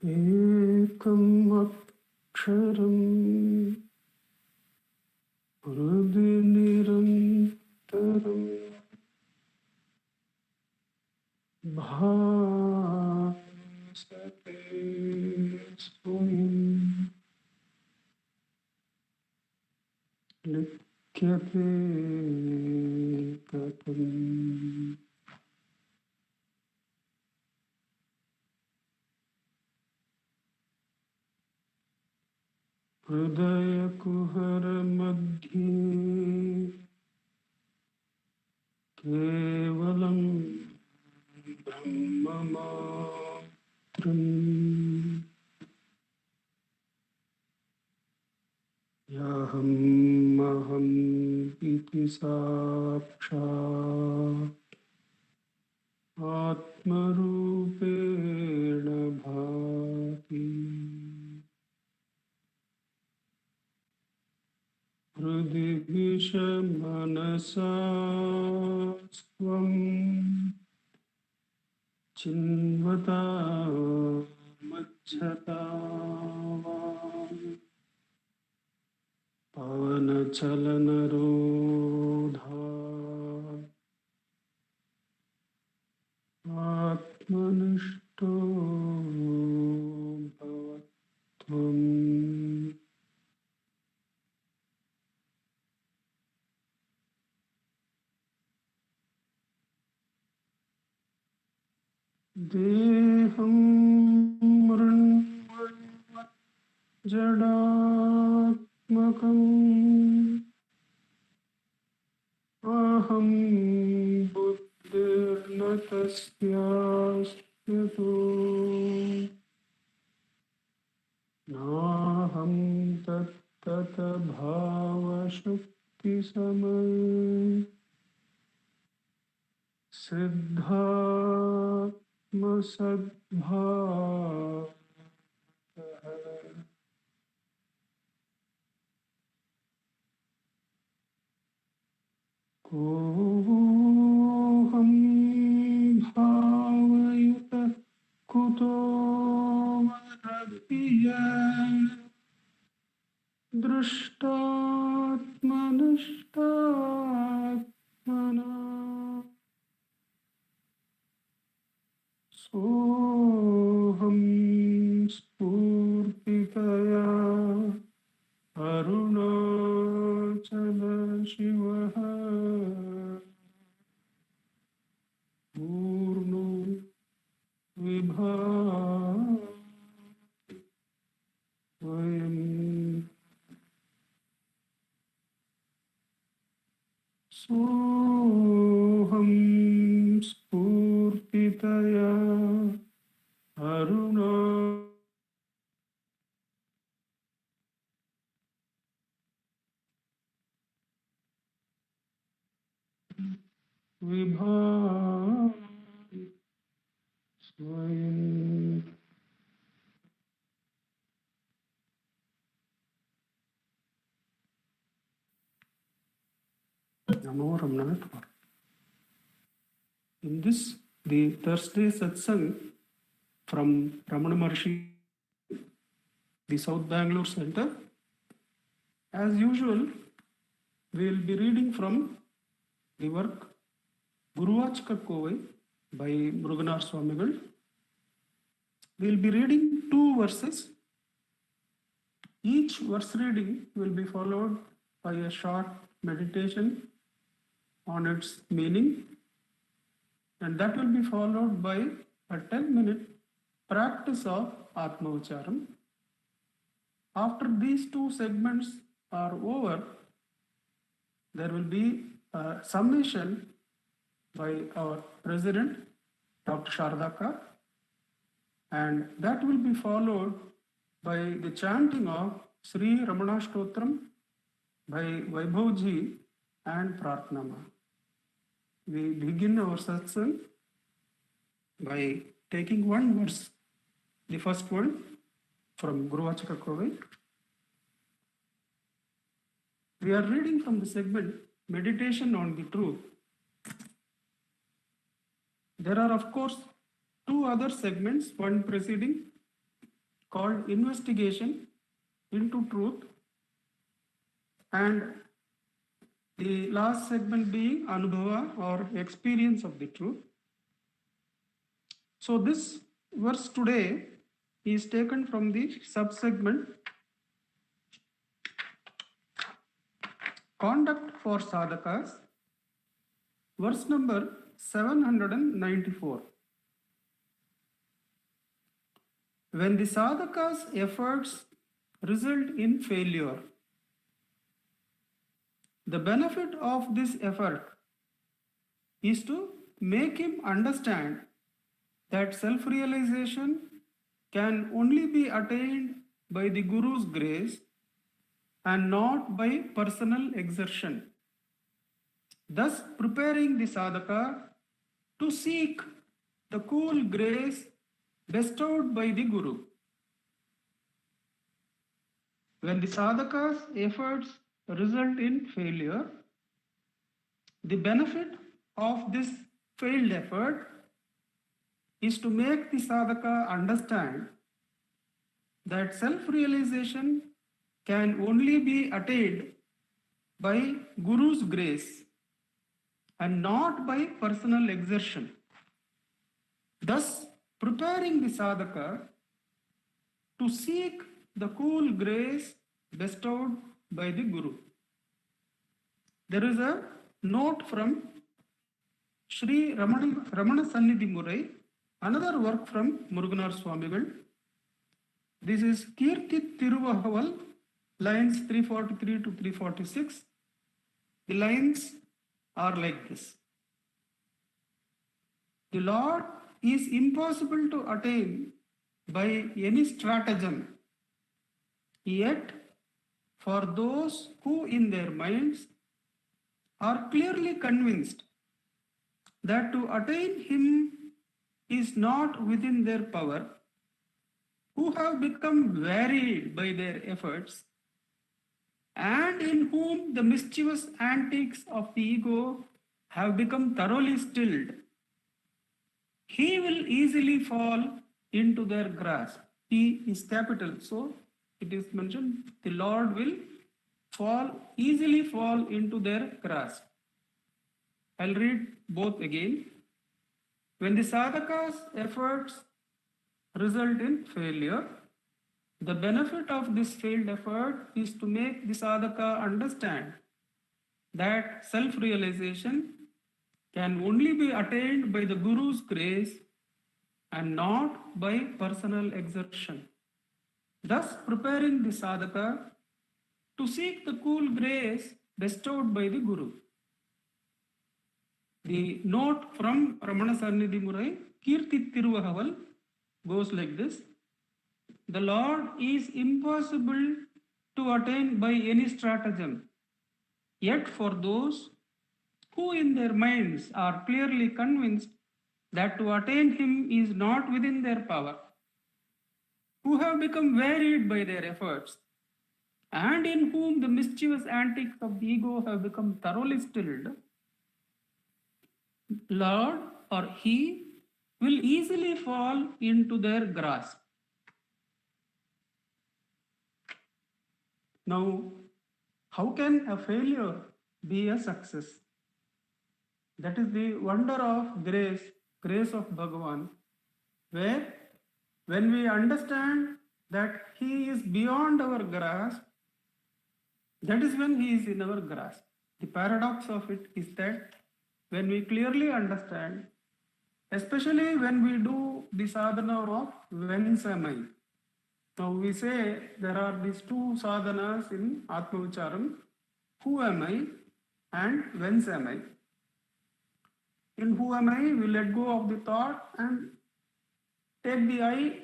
एकम् अक्षरम् हृदि निरन्तरम् भासते स्वयम् लिख्यते कथम् हृदयकुहरमध्ये केवलं ब्रह्ममात्रम् याहम् इति साक्षात् आत्मरूपेण भाति हृदि विषमनसा स्वं चिन्वता मज्जता वा पवनचलनरोधा आत्मनिष्ठो भवत्वम् देहं मृण्मय् जडात्मकम् अहं बुद्धिर्न तस्यास्त्यतो नाहं तत्तत भावशक्तिसमये सिद्धात्मसद्भावः कोऽहं भावयुतः कुतो मदभिय दृष्टात्मनिष्टात्मना सोऽहं स्फूर्तितया अरुणाचल शिवः पूर्णो विभावयम् सोऽहं स्फूर्तितया अरुणा विभावयम् स्वयम् Namo Ramnath. In this, the Thursday Satsang from Ramana Maharshi, the South Bangalore Center. As usual, we will be reading from the work Guruvachka Kovai by Muruganar Swamigal. We will be reading 2 verses. Each verse reading will be followed by a short meditation on its meaning, and that will be followed by a 10-minute practice of Atma-Ucharam. After these 2 segments are over, there will be a summation by our president, Dr. Shardaka, and that will be followed by the chanting of Sri Ramanashtotram by Vaibhavji and Pratnama. We begin our satsang by taking one verse, the first one from Guruvachaka Kovai. We are reading from the segment Meditation on the Truth. There are, of course, 2 other segments, one preceding called investigation into truth, and the last segment being Anubhava or experience of the truth. So this verse today is taken from the subsegment Conduct for Sadhakas, verse number 794. When the sadhaka's efforts result in failure, the benefit of this effort is to make him understand that self-realization can only be attained by the Guru's grace and not by personal exertion, thus preparing the sadhaka to seek the cool grace bestowed by the Guru. When the sadhaka's efforts result in failure, the benefit of this failed effort is to make the sadhaka understand that self-realization can only be attained by Guru's grace and not by personal exertion, thus preparing the sadhaka to seek the cool grace bestowed by the Guru. There is a note from Sri Ramana Sannidhi Murai, another work from Muruganar Swamigal. This is Kirti Tiruvahaval, lines 343 to 346. The lines are like this. The Lord is impossible to attain by any stratagem. Yet, for those who in their minds are clearly convinced that to attain Him is not within their power, who have become wearied by their efforts, and in whom the mischievous antics of the ego have become thoroughly stilled, he will easily fall into their grasp. He is capital, so it is mentioned the Lord will easily fall into their grasp. I'll read both again. When the sadhaka's efforts result in failure, the benefit of this failed effort is to make the sadhaka understand that self-realization can only be attained by the Guru's grace and not by personal exertion, thus preparing the sadhaka to seek the cool grace bestowed by the Guru. The note from Ramana Sannidhi Murai, Kirti Tiruvahaval, goes like this. The Lord is impossible to attain by any stratagem. Yet for those who in their minds are clearly convinced that to attain Him is not within their power, who have become wearied by their efforts, and in whom the mischievous antics of the ego have become thoroughly stilled, Lord or He will easily fall into their grasp. Now, how can a failure be a success? That is the wonder of grace of Bhagavan, where when we understand that He is beyond our grasp, that is when He is in our grasp. The paradox of it is that when we clearly understand, especially when we do the sadhana of whence am I. Now we say there are these two sadhanas in Atma Vicharam, who am I and whence am I. In who am I, we let go of the thought and take the I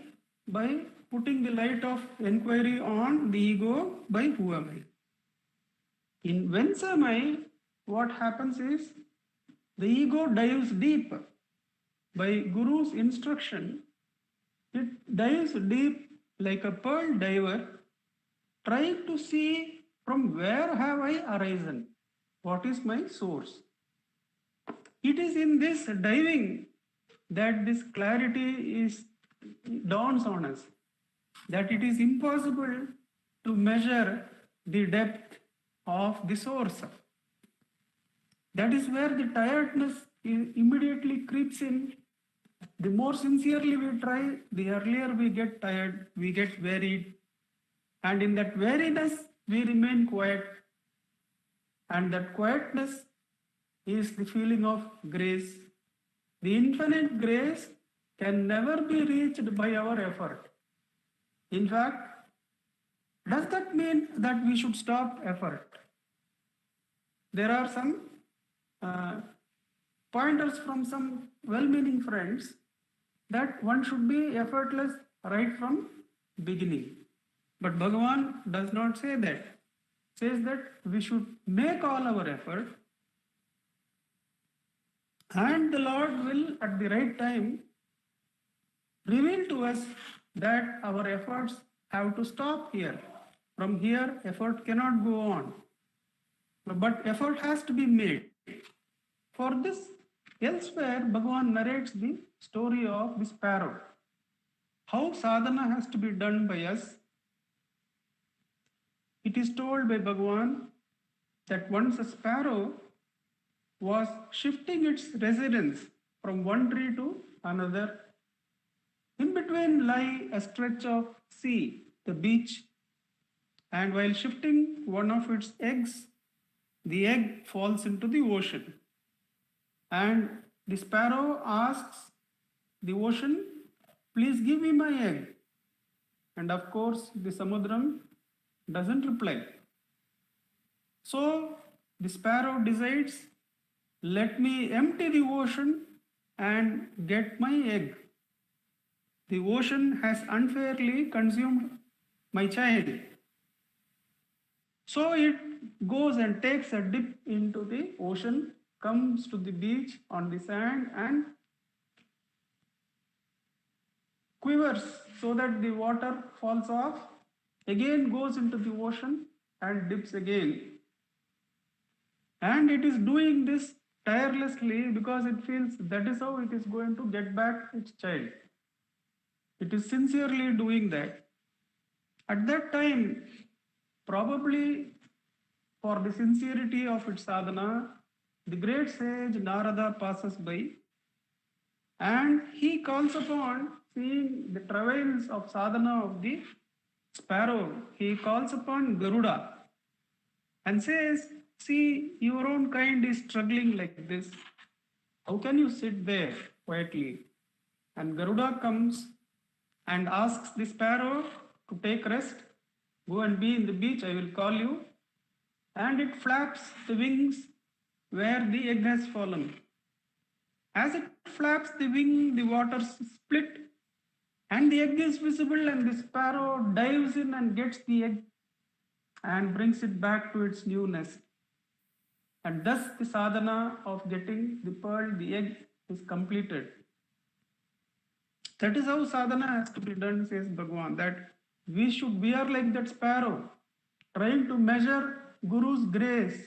by putting the light of inquiry on the ego by who am I. In whence am I, what happens is the ego dives deep. By Guru's instruction, it dives deep like a pearl diver, trying to see from where have I arisen, what is my source. It is in this diving that this clarity dawns on us. that it is impossible to measure the depth of the source. That is where the tiredness immediately creeps in. The more sincerely we try, the earlier we get tired, we get wearied, and in that weariness we remain quiet, and that quietness is the feeling of grace. The infinite grace can never be reached by our effort. In fact, does that mean that we should stop effort? There are some uh, pointers from some well-meaning friends that one should be effortless right from beginning. But Bhagavan does not say that. Says that we should make all our effort, and the Lord will at the right time reveal to us that our efforts have to stop here. From here, effort cannot go on. But effort has to be made. For this, elsewhere, Bhagavan narrates the story of the sparrow. How sadhana has to be done by us. It is told by Bhagavan that once a sparrow was shifting its residence from one tree to another. In between lay a stretch of sea, the beach, and while shifting one of its eggs, the egg falls into the ocean. And the sparrow asks the ocean, please give me my egg. And of course, the Samudram doesn't reply. So the sparrow decides, let me empty the ocean and get my egg. The ocean has unfairly consumed my child. So it goes and takes a dip into the ocean, comes to the beach on the sand and quivers so that the water falls off, again goes into the ocean and dips again. And it is doing this tirelessly because it feels that is how it is going to get back its child. It is sincerely doing that. At that time, probably for the sincerity of its sadhana, the great sage Narada passes by and he calls upon, seeing the travails of sadhana of the sparrow, he calls upon Garuda and says, see, your own kind is struggling like this. How can you sit there quietly? And Garuda comes and asks the sparrow to take rest. Go and be in the beach, I will call you. And it flaps the wings where the egg has fallen. As it flaps the wing, the waters split and the egg is visible, and the sparrow dives in and gets the egg and brings it back to its new nest. And thus the sadhana of getting the pearl, the egg, is completed. That is how sadhana has to be done, says Bhagavan, that we are like that sparrow, trying to measure Guru's grace.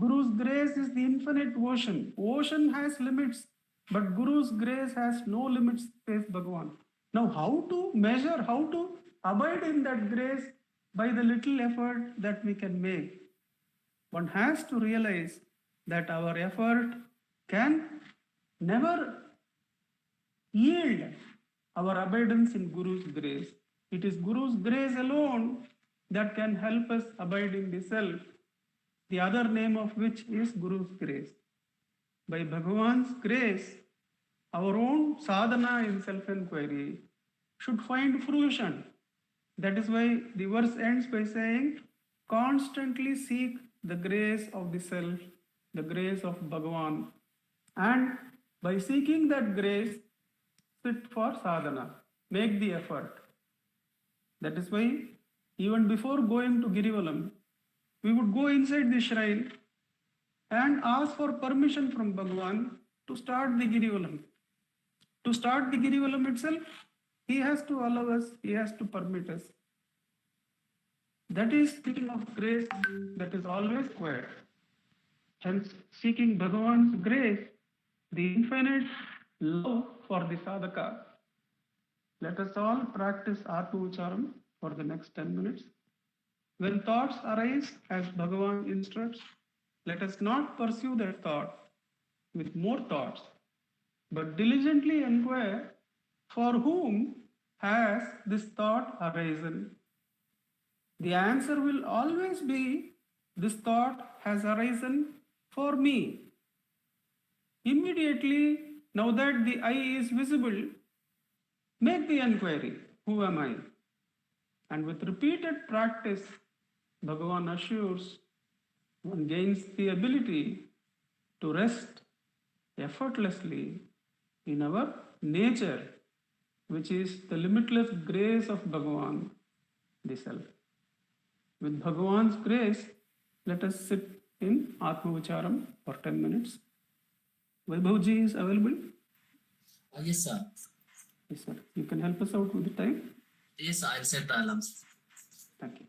Guru's grace is the infinite ocean. Ocean has limits, but Guru's grace has no limits, says Bhagavan. Now, how to measure, how to abide in that grace by the little effort that we can make? One has to realize that our effort can never yield our abidance in Guru's grace. It is Guru's grace alone that can help us abide in the self, the other name of which is Guru's grace. By Bhagavan's grace, our own sadhana in self-inquiry should find fruition. That is why the verse ends by saying, constantly seek the grace of the self, the grace of Bhagavan. And by seeking that grace, sit for sadhana, make the effort. That is why even before going to Girivalam, we would go inside the shrine and ask for permission from Bhagavan to start the Girivalam. To start the Girivalam itself, he has to allow us, he has to permit us. That is speaking of grace that is always quiet. Hence, seeking Bhagavan's grace, the infinite love for the sadhaka, Let us all practice Atma-Ucharam for the next 10 minutes. When thoughts arise as Bhagavan instructs, let us not pursue that thought with more thoughts, but diligently inquire for whom has this thought arisen. The answer will always be this thought has arisen for me. Immediately, now that the I is visible, make the inquiry, who am I? And with repeated practice, Bhagavan assures one gains the ability to rest effortlessly in our nature, which is the limitless grace of Bhagavan, the Self. With Bhagavan's grace, let us sit in Atma-Vicharam for 10 minutes. Vaibhavji is available? Yes, sir. Yes, sir. You can help us out with the time? Yes, I'll set the alarms. Thank you.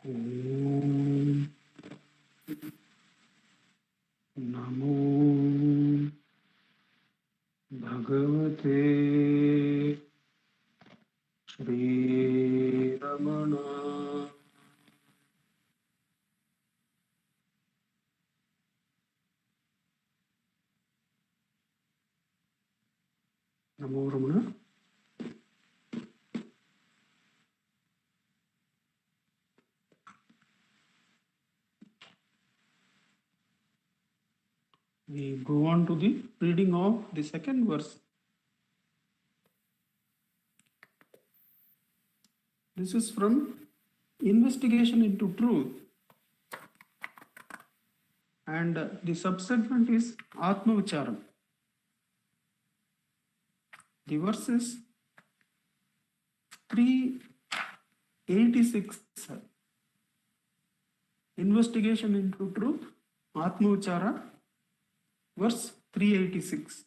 Om Namo Bhagavate Shri Ramana. Namo Ramana. We go on to the reading of the second verse. This is from Investigation into Truth, and the subsegment is Atma Vicharam. The verse is 386. Investigation into Truth, Atma Vichara, verse 386.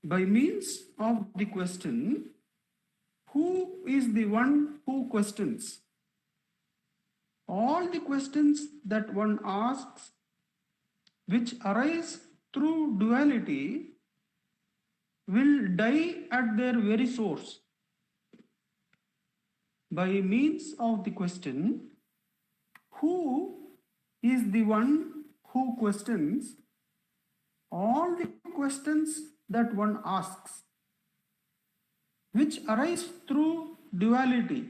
By means of the question, who is the one who questions? All the questions that one asks, which arise through duality, will die at their very source. By means of the question, who is the one who questions? All the questions that one asks, which arise through duality,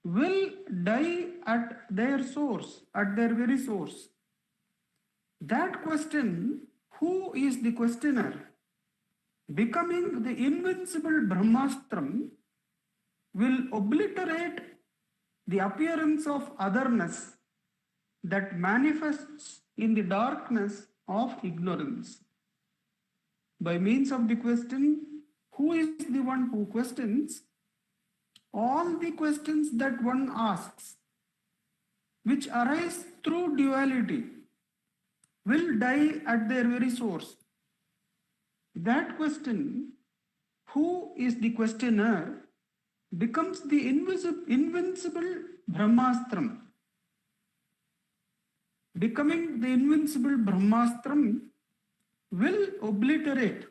will die at their source, at their very source. That question, who is the questioner, becoming the invincible Brahmastram, will obliterate the appearance of otherness that manifests in the darkness of ignorance. By means of the question, who is the one who questions? All the questions that one asks, which arise through duality, will die at their very source. That question, who is the questioner, becomes the invincible Brahmastram. Becoming the invincible Brahmastram will obliterate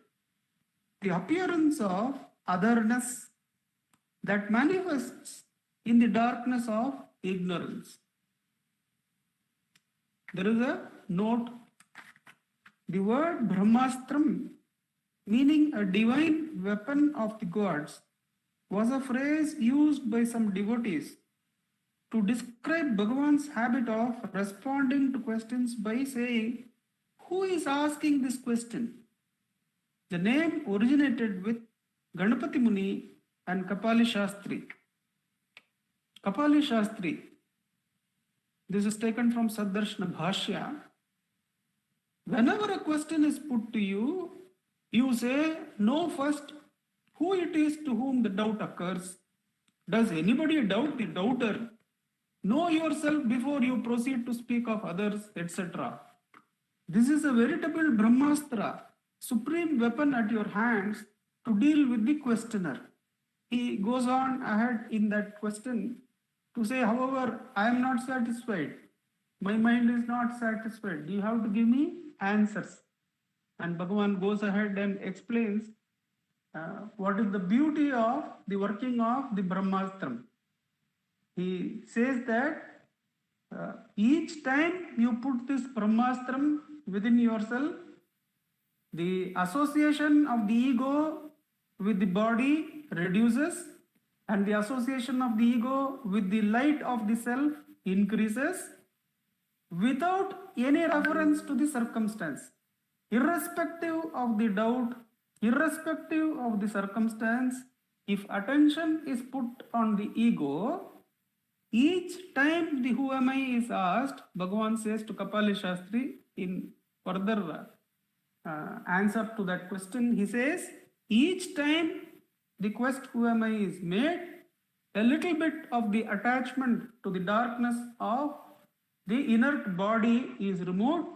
the appearance of otherness that manifests in the darkness of ignorance. There is a note. The word Brahmastram, meaning a divine weapon of the gods, was a phrase used by some devotees to describe Bhagavan's habit of responding to questions by saying, who is asking this question? The name originated with Ganapati Muni and Kapali Shastri. Kapali Shastri, this is taken from Saddarshana Bhashya. Whenever a question is put to you, you say, know first who it is to whom the doubt occurs. Does anybody doubt the doubter? Know yourself before you proceed to speak of others, etc. This is a veritable Brahmastra, supreme weapon at your hands to deal with the questioner. He goes on ahead in that question to say, however, I am not satisfied. My mind is not satisfied. You have to give me answers. And Bhagavan goes ahead and explains what is the beauty of the working of the Brahmastram. He says that each time you put this Brahmastram within yourself, the association of the ego with the body reduces, and the association of the ego with the light of the self increases without any reference to the circumstance. Irrespective of the doubt, irrespective of the circumstance, if attention is put on the ego, each time the who am I is asked, Bhagavan says to Kapali Shastri in further answer to that question, he says, each time the quest who am I is made, a little bit of the attachment to the darkness of the inert body is removed,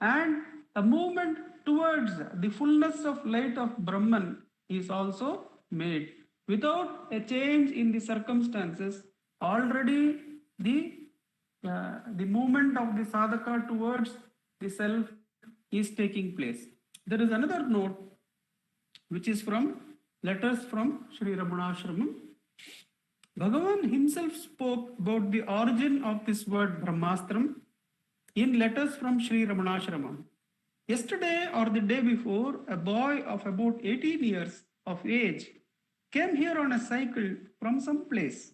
and a movement towards the fullness of light of Brahman is also made. Without a change in the circumstances, already the movement of the sadhaka towards the self is taking place. There is another note which is from letters from Sri Ramanashramam. Bhagavan himself spoke about the origin of this word Brahmastram in letters from Sri Ramanashramam. Yesterday or the day before, a boy of about 18 years of age came here on a cycle from some place.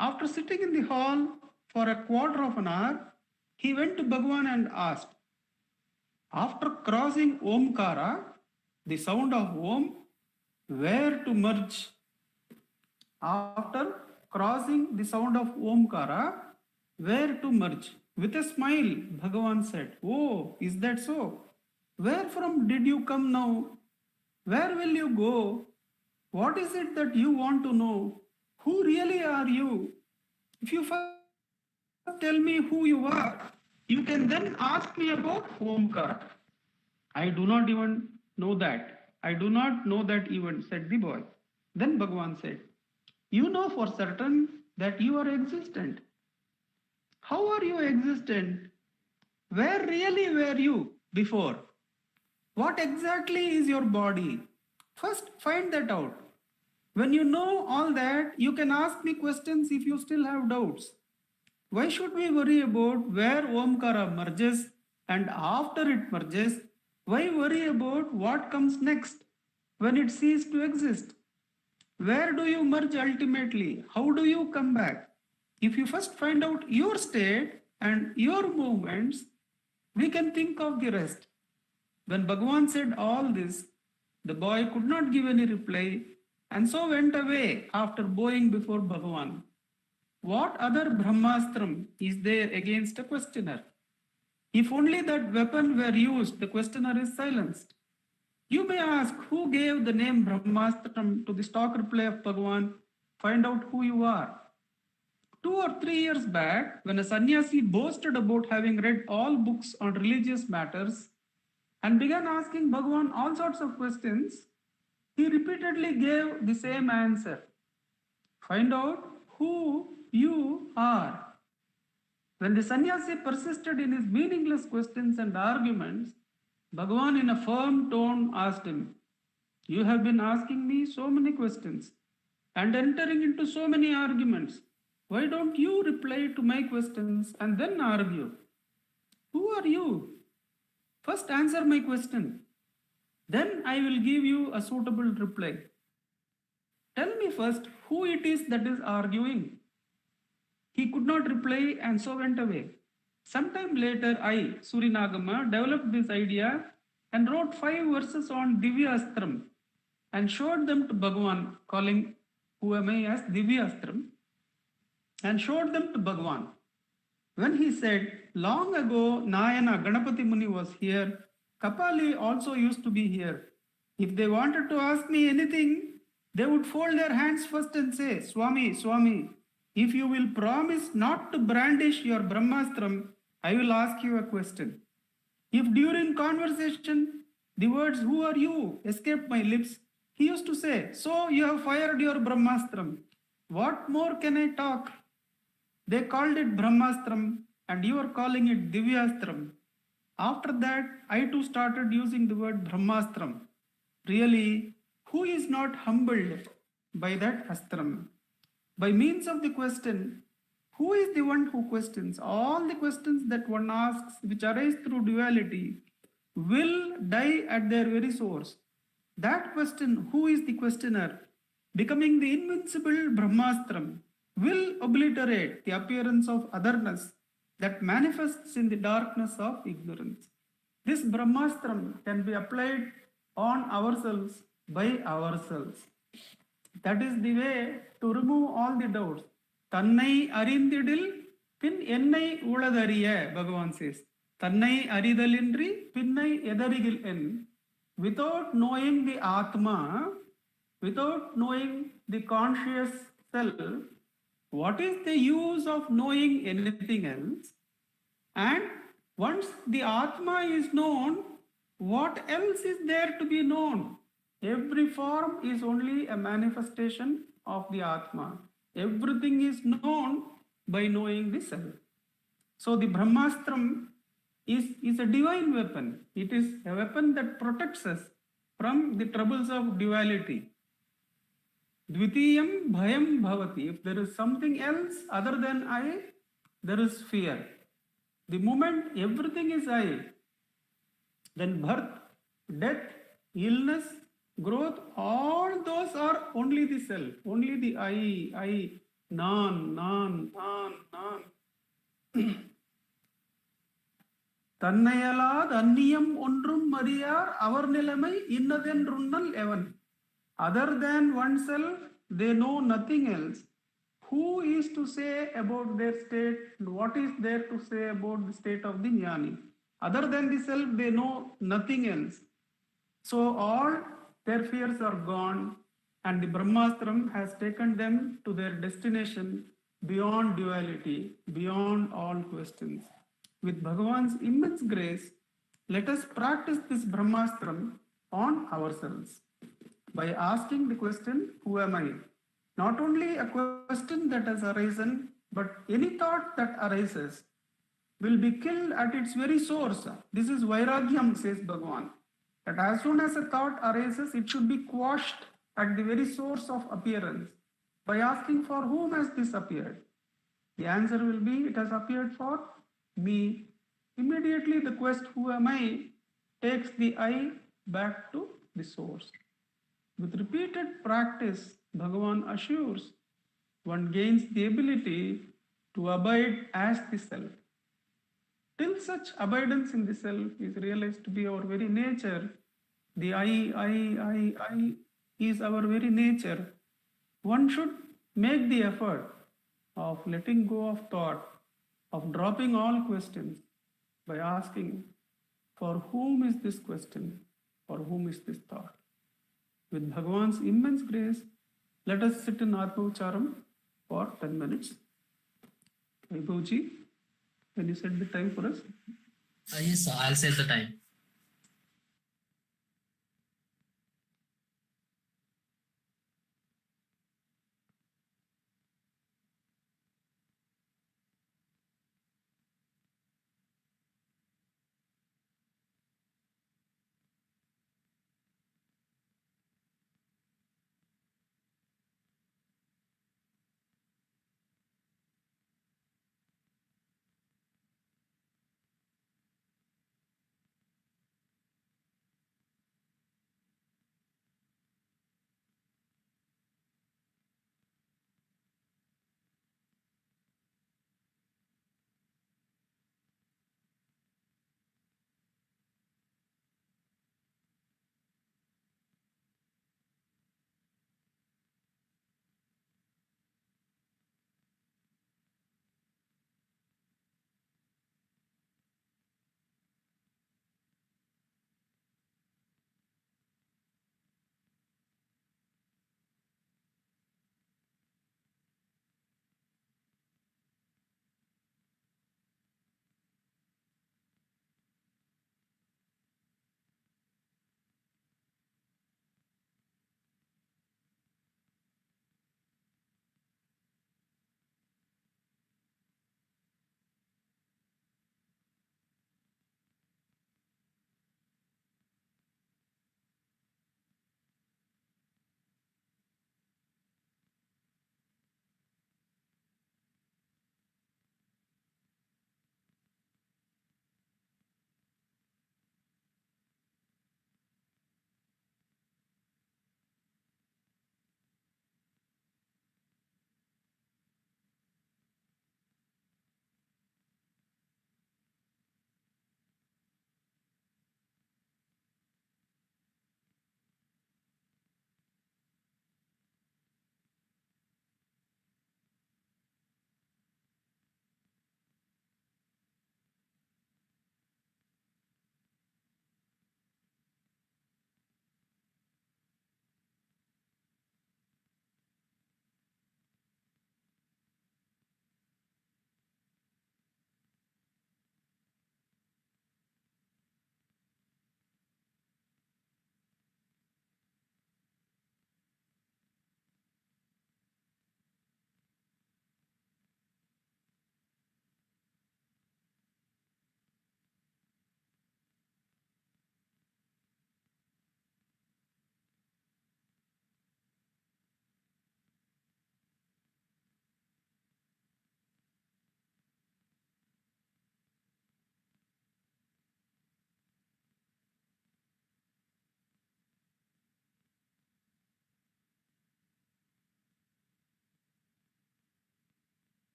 After sitting in the hall for a quarter of an hour, he went to Bhagavan and asked, after crossing Omkara, the sound of Om, where to merge? After crossing the sound of Omkara, where to merge? With a smile, Bhagavan said, oh, is that so? Where from did you come now? Where will you go? What is it that you want to know? Who really are you? If you first tell me who you are, you can then ask me about Omkara. I do not even know that. I do not know that even, said the boy. Then Bhagavan said, you know for certain that you are existent. How are you existent? Where really were you before? What exactly is your body? First, find that out. When you know all that, you can ask me questions if you still have doubts. Why should we worry about where Omkara merges and after it merges? Why worry about what comes next when it ceases to exist? Where do you merge ultimately? How do you come back? If you first find out your state and your movements, we can think of the rest. When Bhagavan said all this, the boy could not give any reply and so went away after bowing before Bhagavan. What other Brahmastram is there against a questioner? If only that weapon were used, the questioner is silenced. You may ask who gave the name Brahmastram to the stock reply of Bhagavan. Find out who you are. 2 or 3 years back, when a sannyasi boasted about having read all books on religious matters and began asking Bhagavan all sorts of questions, he repeatedly gave the same answer. Find out who you are. When the sannyasi persisted in his meaningless questions and arguments, Bhagavan in a firm tone asked him, you have been asking me so many questions and entering into so many arguments. Why don't you reply to my questions and then argue? Who are you? First answer my question. Then I will give you a suitable reply. Tell me first who it is that is arguing. He could not reply and so went away. Sometime later, I, Surinagama, developed this idea and wrote 5 verses on Divyastram and showed them to Bhagavan, calling who am I as Divyastram, and showed them to Bhagavan. When he said, long ago Nayana Ganapati Muni was here, Kapali also used to be here. If they wanted to ask me anything, they would fold their hands first and say, Swami, Swami, if you will promise not to brandish your Brahmastram, I will ask you a question. If during conversation the words, who are you, escaped my lips, he used to say, so you have fired your Brahmastram. What more can I talk? They called it Brahmastram and you are calling it Divyastram. After that, I too started using the word Brahmastram. Really, who is not humbled by that astram? By means of the question, who is the one who questions? All the questions that one asks, which arise through duality, will die at their very source. That question, who is the questioner, becoming the invincible Brahmastram, will obliterate the appearance of otherness that manifests in the darkness of ignorance. This Brahmastram can be applied on ourselves by ourselves. That is the way to remove all the doubts. Tannai arindidil pin ennai uladariya, Bhagavan says. Tannai aridalindri pinnai edarigil en. Without knowing the Atma, without knowing the conscious self, what is the use of knowing anything else? And once the Atma is known, what else is there to be known? Every form is only a manifestation of the Atma. Everything is known by knowing the self. So the Brahmastram is a divine weapon. It is a weapon that protects us from the troubles of duality. Dvitiyam bhayam bhavati. If there is something else other than I, there is fear. The moment everything is I, then birth, death, illness, growth, all those are only the self, only the I, nan. தன்னையலாது அந்நியம் ஒன்றும் அறியார் அவர் நிலைமை இன்னதென்றுண்ணல் எவன். Other than oneself, they know nothing else. Who is to say about their state? What is there to say about the state of the jnani? Other than the self, they know nothing else. So all their fears are gone, and the Brahmastram has taken them to their destination beyond duality, beyond all questions. With Bhagavan's immense grace, let us practice this Brahmastram on ourselves by asking the question, who am I? Not only a question that has arisen, but any thought that arises will be killed at its very source. This is Vairagyam, says Bhagavan. That as soon as a thought arises, it should be quashed at the very source of appearance by asking, for whom has this appeared? The answer will be, it has appeared for me. Immediately the quest, who am I, takes the I back to the source. With repeated practice, Bhagavan assures one gains the ability to abide as the self. Till such abidance in the self is realized to be our very nature, the I is our very nature. One should make the effort of letting go of thought, of dropping all questions by asking, for whom is this question? For whom is this thought? With Bhagavan's immense grace, let us sit in Atma-Ucharam for 10 minutes. Vaibhavji, can you set the time for us? Yes, sir. I'll set the time.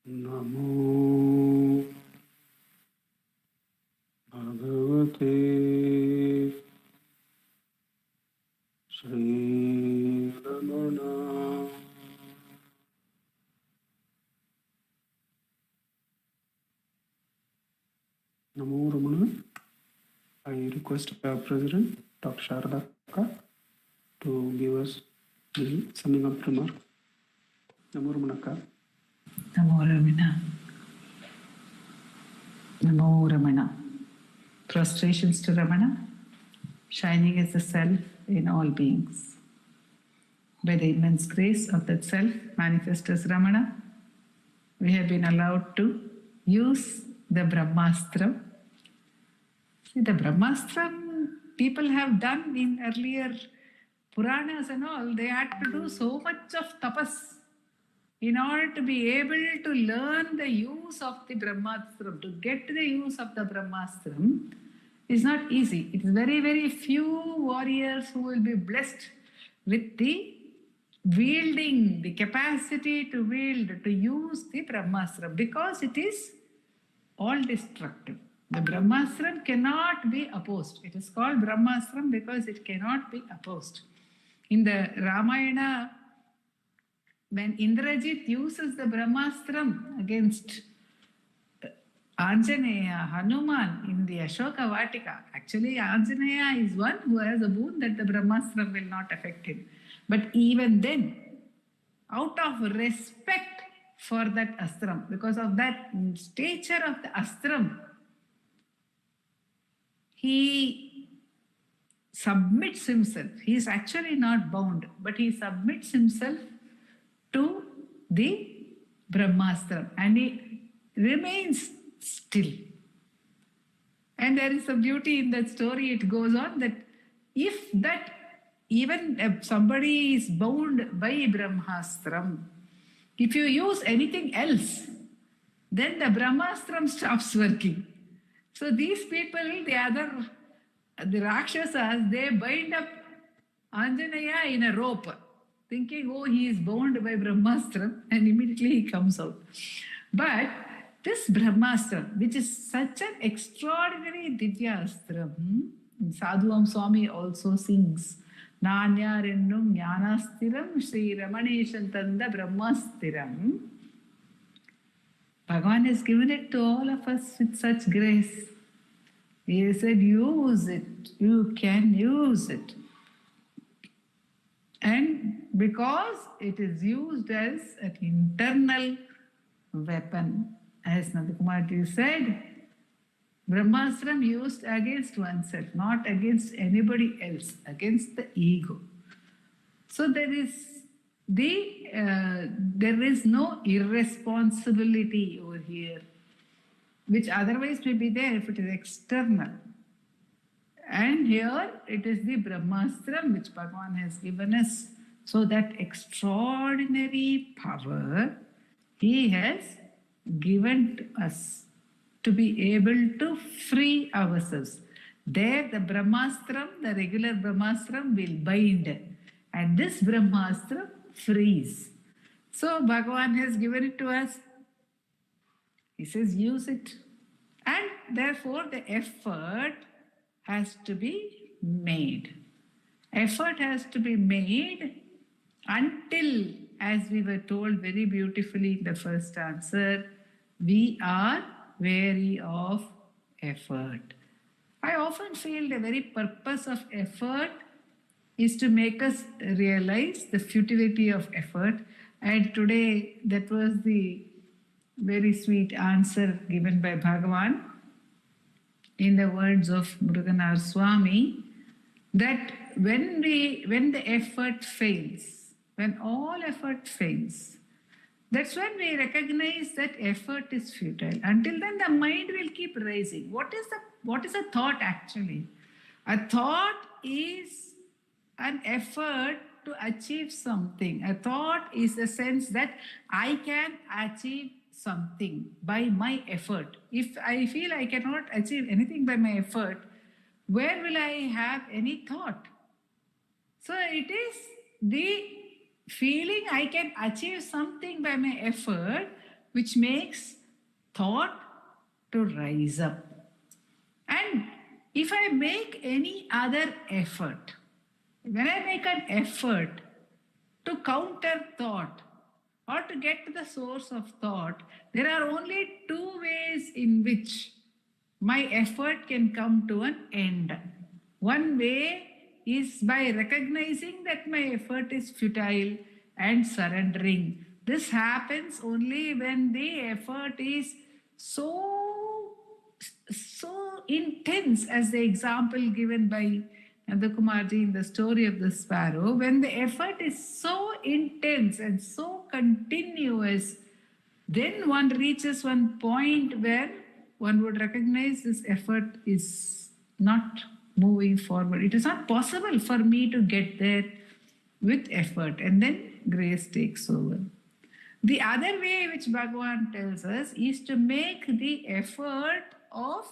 Namo Bhagavate Sri Ramana. Namo Ramana. I request President Dr. Sharda to give us the summing up remark. Namo Ramana. Namo Ramana. Namo Ramana. Prostrations to Ramana, shining as the self in all beings. By the immense grace of that self manifest as Ramana, we have been allowed to use the Brahmastram. See, the Brahmastram people have done in earlier Puranas and all, they had to do so much of tapas in order to be able to learn the use of the Brahmastram, to get the use of the Brahmastram is not easy. It is very, very few warriors who will be blessed with the wielding, the capacity to wield, to use the Brahmastram, because it is all destructive. The Brahmastram cannot be opposed. It is called Brahmastram because it cannot be opposed. In the Ramayana, when Indrajit uses the Brahmastram against Anjaneya, Hanuman in the Ashoka Vatika, actually Anjaneya is one who has a boon that the Brahmastram will not affect him. But even then, out of respect for that Astram, because of that stature of the Astram, he submits himself. He is actually not bound, but he submits himself to the Brahmastram and he remains still. And there is a beauty in that story. It goes on that if that even if somebody is bound by Brahmastram, if you use anything else, then the Brahmastram stops working. So these people, the Rakshasas, they bind up Anjaneya in a rope, thinking, oh, he is bound by Brahmastram, and immediately he comes out. But this Brahmastram, which is such an extraordinary Divyastram, Sadhuam Swami also sings Nanyarennum Jnanastiram Sri Ramaneshan Tanda Brahmastiram. Bhagavan has given it to all of us with such grace. He said, use it. You can use it. And because it is used as an internal weapon, as Nandakumarji said, Brahmastram used against oneself, not against anybody else, against the ego. So there is no irresponsibility over here, which otherwise may be there if it is external. And here it is the Brahmastram which Bhagavan has given us. So that extraordinary power he has given to us to be able to free ourselves. There the Brahmastram, the regular Brahmastram will bind, and this Brahmastram frees. So Bhagavan has given it to us. He says use it. And therefore the effort has to be made. Effort has to be made until, as we were told very beautifully in the first answer, we are wary of effort. I often feel the very purpose of effort is to make us realize the futility of effort. And today that was the very sweet answer given by Bhagavan in the words of Muruganar Swami, that when the effort fails, when all effort fails, that's when we recognize that effort is futile. Until then, the mind will keep rising. What is a thought actually? A thought is an effort to achieve something. A thought is a sense that I can achieve something by my effort. If I feel I cannot achieve anything by my effort, where will I have any thought? So it is the feeling I can achieve something by my effort which makes thought to rise up. And if I make any other effort, when I make an effort to counter thought or to get to the source of thought, there are only two ways in which my effort can come to an end. One way is by recognizing that my effort is futile and surrendering. This happens only when the effort is so intense, as the example given by Nandakumarji in the story of the sparrow. When the effort is so intense and so continuous, then one reaches one point where one would recognize this effort is not moving forward. It is not possible for me to get there with effort, and then grace takes over. The other way which Bhagavan tells us is to make the effort of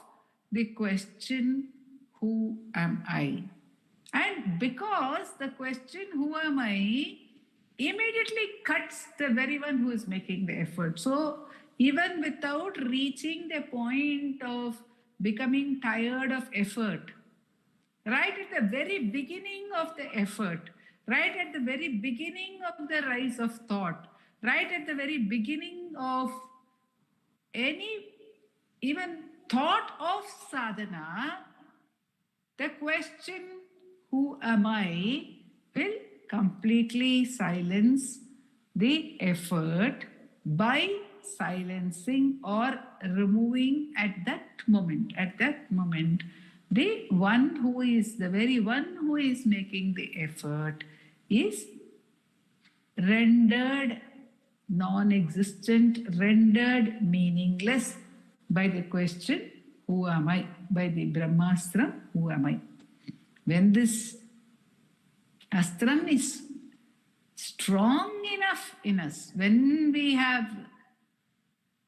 the question, who am I? And because the question, who am I, immediately cuts the very one who is making the effort. So even without reaching the point of becoming tired of effort, right at the very beginning of the effort, right at the very beginning of the rise of thought, right at the very beginning of any even thought of sadhana, the question, who am I, will completely silence the effort by silencing or removing at that moment, the one who is, the very one who is making the effort is rendered non-existent, rendered meaningless by the question, who am I? By the Brahmastram, who am I? When this astram is strong enough in us, when we have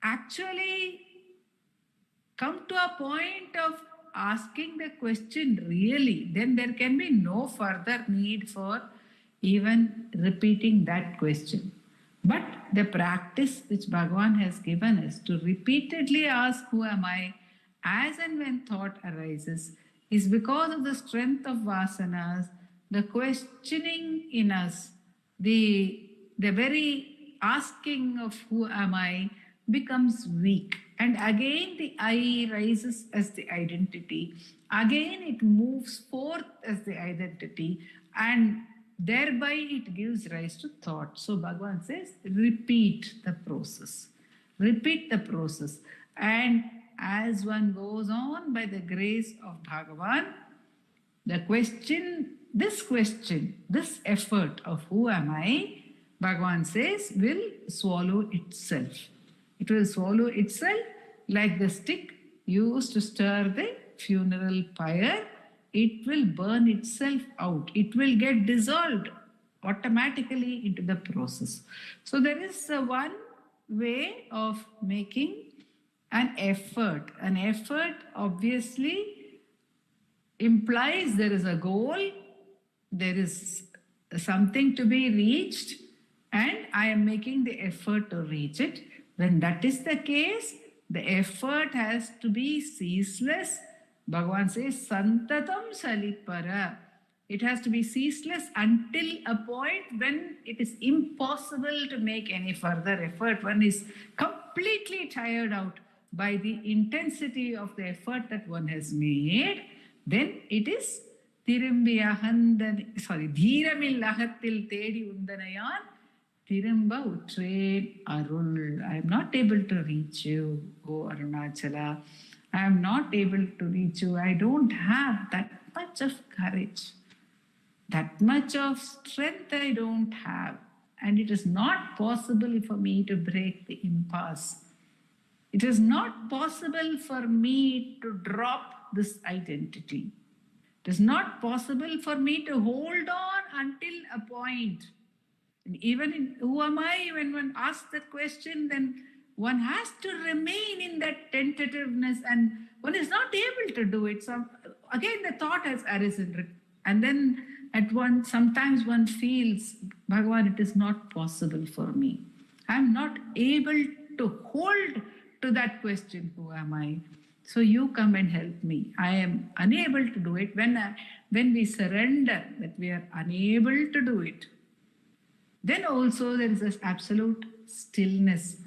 actually come to a point of asking the question really, then there can be no further need for even repeating that question. But the practice which Bhagavan has given us to repeatedly ask, who am I, as and when thought arises, is because of the strength of vasanas, the questioning in us, the very asking of who am I becomes weak. And again the I rises as the identity. Again it moves forth as the identity, and thereby it gives rise to thought. So Bhagavan says, repeat the process. Repeat the process. And as one goes on by the grace of Bhagavan, the question, this effort of who am I, Bhagavan says, will swallow itself. It will swallow itself like the stick used to stir the funeral pyre. It will burn itself out. It will get dissolved automatically into the process. So there is one way of making an effort. An effort obviously implies there is a goal, there is something to be reached, and I am making the effort to reach it. When that is the case, the effort has to be ceaseless. Bhagavan says, Santatam Salipara. It has to be ceaseless until a point when it is impossible to make any further effort. One is completely tired out by the intensity of the effort that one has made. Then it is Dhiramillahatil Tedi Undanayan Tiramba Utrain Arul. I am not able to reach you, O Arunachala. I am not able to reach you. I don't have that much of courage. That much of strength I don't have. And it is not possible for me to break the impasse. It is not possible for me to drop this identity. It is not possible for me to hold on until a point. And even in who am I, when one asks that question, then one has to remain in that tentativeness, and one is not able to do it. So again, the thought has arisen, and then at one, sometimes one feels, Bhagavan, it is not possible for me. I am not able to hold to that question, who am I? So you come and help me. I am unable to do it. When we surrender that we are unable to do it, then also there is this absolute stillness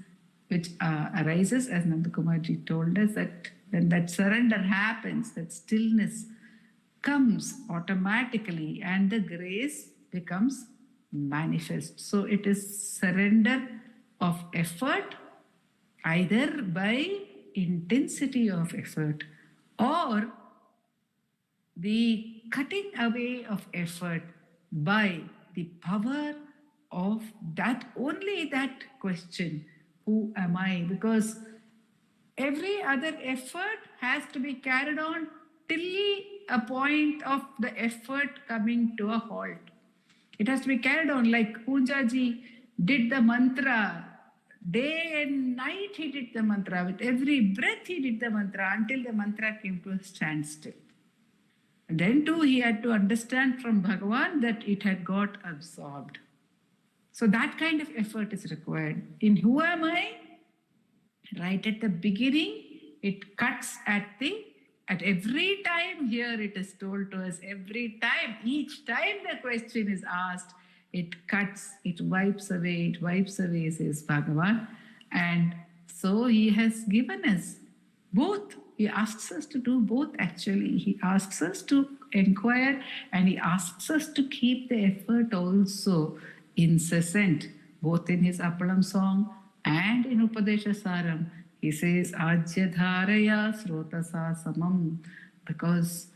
which arises, as Nandakumarji told us, that when that surrender happens, that stillness comes automatically and the grace becomes manifest. So it is surrender of effort, either by intensity of effort or the cutting away of effort by the power of that, only that question, who am I? Because every other effort has to be carried on till a point of the effort coming to a halt. It has to be carried on, like Pujaji did the mantra. Day and night he did the mantra. With every breath he did the mantra until the mantra came to a standstill. And then too he had to understand from Bhagavan that it had got absorbed. So that kind of effort is required. In who am I? Right at the beginning, it cuts at every time. Here it is told to us, every time, each time the question is asked, it cuts, it wipes away, says Bhagavan. And so he has given us both. He asks us to do both actually. He asks us to inquire and he asks us to keep the effort also incessant, both in his Appalam song and in Upadesha Saram. He says, Ajya Dharaya Srotasa Samam, because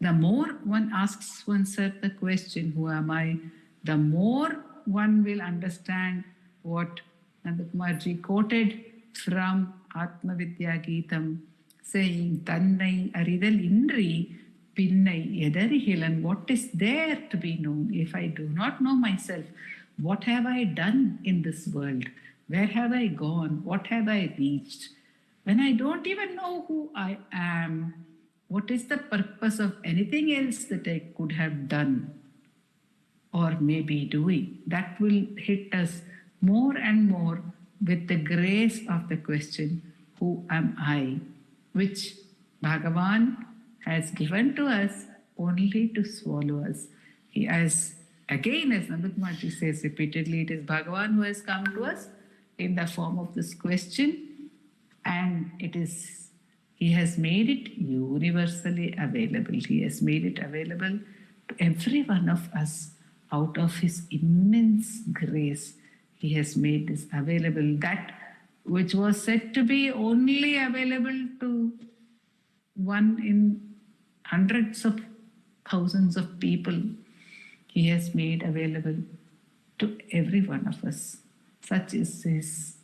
the more one asks oneself the question, who am I, the more one will understand what Nandakumarji quoted from Atma Vidya Geetam, saying, Tannai Aridal Indri Pinnai Edarihilan, what is there to be known? If I do not know myself, what have I done in this world? Where have I gone? What have I reached? When I don't even know who I am, what is the purpose of anything else that I could have done or maybe doing? That will hit us more and more with the grace of the question, who am I? Which Bhagavan has given to us only to swallow us. He has, again, as Nandut Mati says repeatedly, it is Bhagavan who has come to us in the form of this question, and it is he has made it universally available. He has made it available to every one of us out of his immense grace. He has made this available, that which was said to be only available to one in hundreds of thousands of people. He has made available to every one of us. Such is his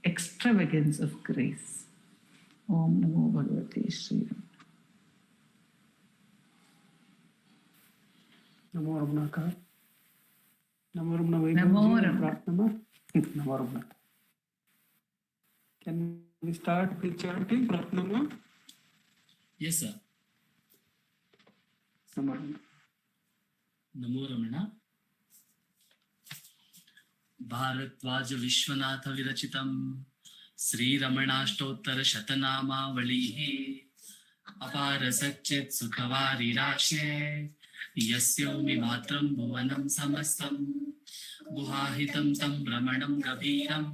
extravagance of grace. Om Namo Bhagavate Sri Ram. Namo Ramnaka. Namo Ramna Namo Vaibhavji and Ramna. Pratnama. Namo Ramna. Can we start with chanting Pratnama? Yes, sir. Namo Ramna. Namo Ramana. Bhardwaj Vishwanath विरचितम् Shri रमणाष्टोत्तर शतनामावलिः अपार सच्चित् सुखवारिराश्ये यस्योमि मात्रं भुवनं समस्तं गुहाहितं तं रमणं गभीरं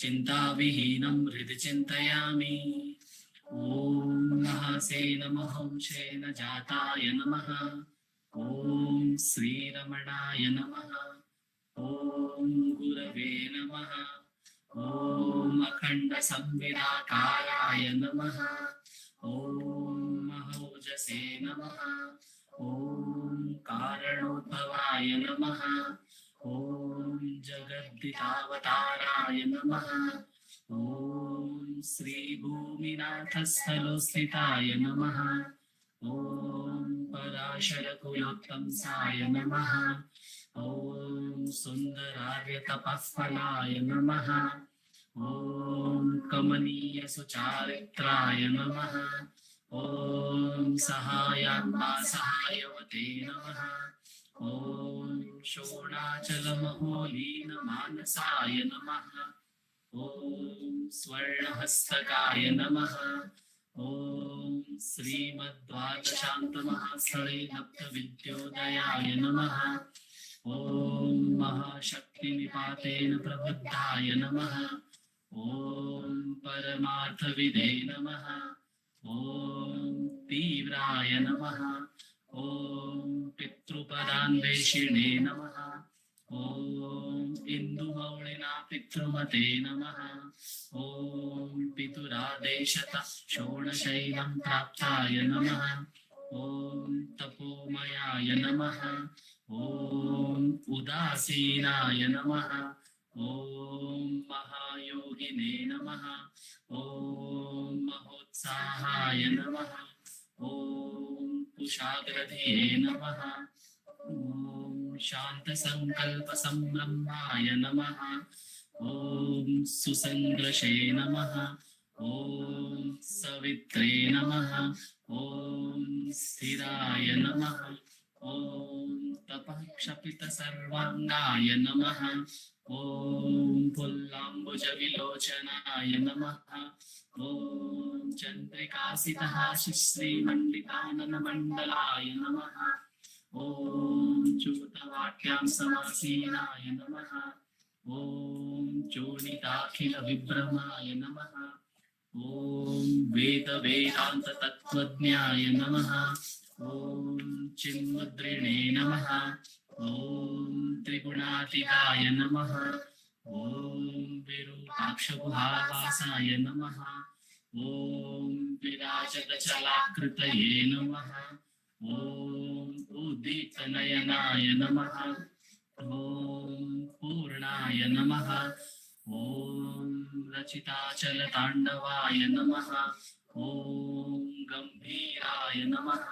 चिन्ताविहीनं हृदि चिन्तयामि ॐ महासे नमः Shane जाताय नमः ॐ श्रीरमणाय नमः ॐ गुरवे नमः ॐ अखण्ड संविदाकाराय नमः ॐ महौजसे नमः ॐ कारणोद्भवाय नमः ॐ जगद्दितावताराय नमः ॐ श्रीभूमिनाथस्थलोस्थिताय नमः ॐ पराशरकुलोत्तंसाय नमः ॐ सुन्दरार्यतपःफलाय नमः ॐ कमनीयसुचारित्राय नमः ॐ सहायाम्बा सहायवते नमः ॐ शोणाचलमहोलीनमानसाय नमः ॐ स्वर्णहस्तकाय नमः ॐ श्रीमद्वादशान्तमहास्थले नप्तविद्योदयाय नमः ॐ महाशक्तिनिपातेन प्रबुद्धाय नमः ॐ परमार्थविदे नमः ॐ तीव्राय नमः ॐ पितृपदान्वेषिणे नमः ॐ इन्दुमौलिना पितृमते नमः ॐ पितुरादेशतः शोणशैलं प्राप्ताय नमः ॐ तपोमयाय नमः ॐ उदासीनाय नमः ॐ महायोगिने नमः ॐ महोत्साहाय नमः ॐ कुशाग्रधिये नमः ॐ शान्तसङ्कल्पसंब्रह्माय नमः ॐ सुसङ्ग्रशे नमः ॐ सवित्रे नमः ॐ स्थिराय नमः ॐ तपः क्षपित सर्वाङ्गाय नमः ॐ पुल्लाम्बुजविलोचनाय नमः ॐ चन्द्रिकासितः श्रीमण्डिताननमण्डलाय नमः ॐ चूतवाट्यां समासीनाय नमः ॐ चूर्णिताखिलविभ्रमाय नमः ॐ वेदवेदान्ततत्त्वज्ञाय नमः ॐ चिन्मुद्रिणे नमः ॐ त्रिगुणातीताय नमः ॐ विरूपाक्षगुहावासाय नमः ॐ विराजगचलाकृतये नमः ॐ उदितनयनाय नमः ॐ पूर्णाय नमः ॐ रचिताचलताण्डवाय नमः ॐ गम्भीराय नमः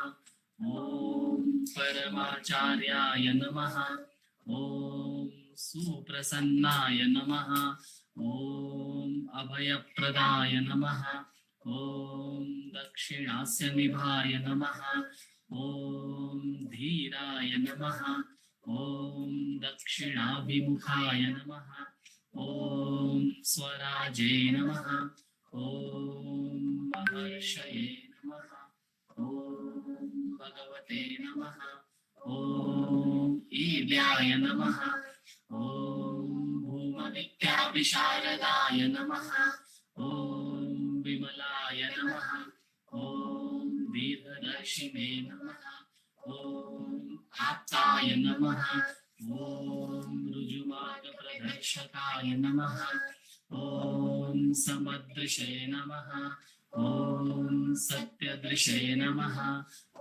ॐ परमाचार्याय नमः ॐ सुप्रसन्नाय नमः ॐ अभयप्रदाय नमः ॐ दक्षिणास्य निभाय नमः ॐ धीराय नमः ॐ दक्षिणाभिमुखाय नमः ॐ स्वराजे नमः ॐ महर्षये नमः ॐ भगवते भगवते नमः। ॐ ईड्याय नमः। ॐ भूमविद्याविशारदाय नमः। ॐ विमलाय नमः। ॐ दीर्घदर्शिने नमः। ॐ आप्ताय नमः। ॐ ऋजुमार्गप्रदर्शकाय नमः। ॐ समदृशे नमः। ॐ सत्यदृशे नमः।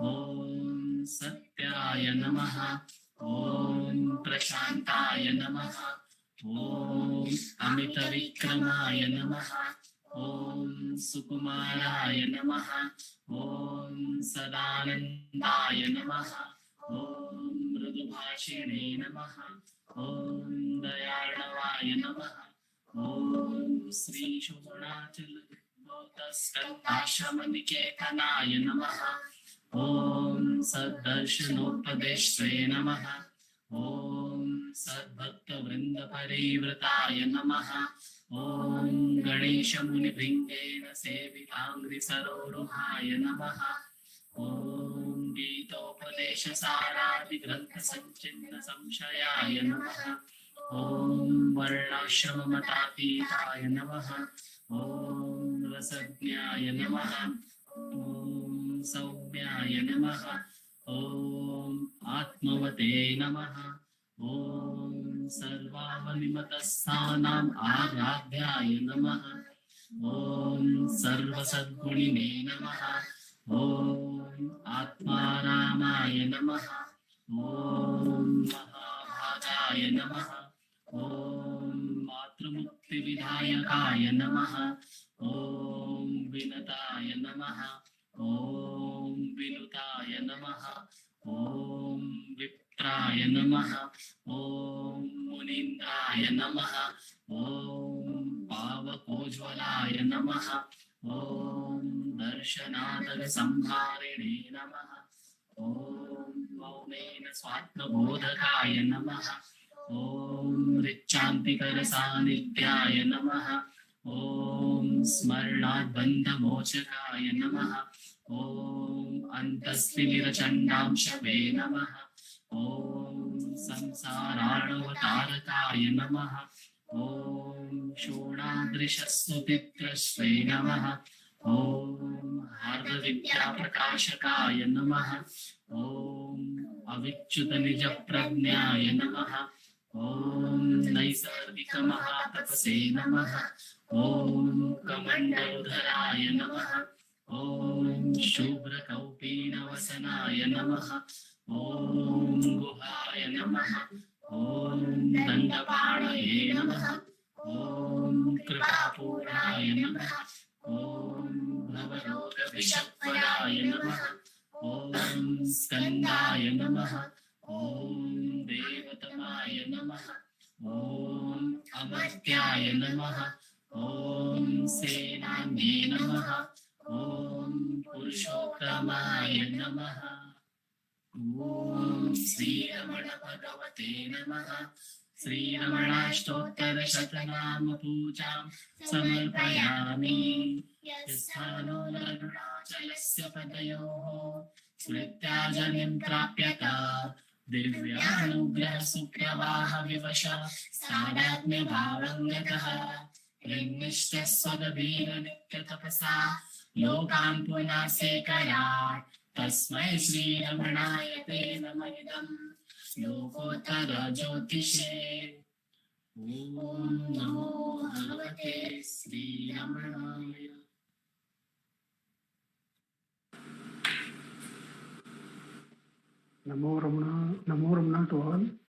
ॐ सत्याय नमः। ॐ प्रशान्ताय नमः। ॐ अमितविक्रमाय नमः। ॐ सुकुमाराय नमः। ॐ सदानन्दाय नमः। ॐ मृदुभाषिणे नमः। ॐ दयार्णवाय नमः। ॐ श्रीशुगुणाचलस्कन्दाश्रमनिकेतनाय नमः। ॐ सद्दर्शनोपदेष्ट्रे नमः। ॐ सद्भक्तवृन्दपरिवृताय नमः। ॐ गणेशमुनिभृङ्गेन सेविताङ्घ्रिसरोरुहाय नमः। ॐ गीतोपदेशसारादिग्रन्थसञ्चिन्नसंशयाय नमः। ॐ वर्णाश्रममतातीताय नमः। ॐ रसज्ञाय नमः। ॐ सौम्याय नमः। ॐ आत्मवते नमः। ॐ सर्वावनिमतस्थानाम् आराध्याय नमः। ॐ सर्वसद्गुणिने नमः। ॐ आत्मारामाय नमः। ॐ महाभागाय नमः। ॐ मातृमुक्तिविधायकाय नमः। ॐ विनताय नमः। ॐ विनुताय नमः। ॐ विप्राय नमः। ॐ मुनीन्द्राय नमः। ॐ पावकोज्ज्वलाय नमः। ॐ दर्शनादरसंहारिणे नमः। ॐ मौनेन स्वात्मबोधकाय नमः। ॐ ऋच्चान्तिकरसान्निध्याय नमः। ॐ स्मरणाद्बन्धमोचकाय नमः। ॐ अन्तस्तिमिरचण्डांशवे नमः। ॐ संसाराणवतारकाय नमः। ॐ शोणादृशस्तुतित्रश्रे नमः। ॐ हार्दविद्याप्रकाशकाय नमः। ॐ अविच्युतनिजप्रज्ञाय नमः। ॐ नैसर्गिकमहातपसे नमः। ॐ कमण्डलुधराय नमः। ॐ शुभ्रकौपीनवसनाय नमः। ॐ गुहाय नमः। ॐ दण्डपाणये नमः। ॐ कृपापूर्णाय नमः। ॐ भवरोगविषक्वराय नमः। ॐ स्कन्दाय नमः। ॐ देवतमाय नमः। ॐ अमर्त्याय नमः। ॐ सेनान्ये नमः। ॐ पुरुषोत्तमाय नमः। ॐ श्रीरमण भगवते नमः। श्रीरमणाष्टोत्तरशतनामपूजां समर्पयामि। यस्थानो अरुणाचलस्य पदयोः स्मृत्याजनिं प्राप्यत दिव्यानुग्रहसुप्रवाहविवश सादात्म्यभावङ्गतः ऋन्निष्ठस्वगभीरनित्यतपसा लोकान् पुनासेकरात् तस्मै श्रीरमणाय ते नम इदं लोकोत्तरज्योतिषे। ॐ नमो भगवते श्रीरमणाय। Namo Ramana to all.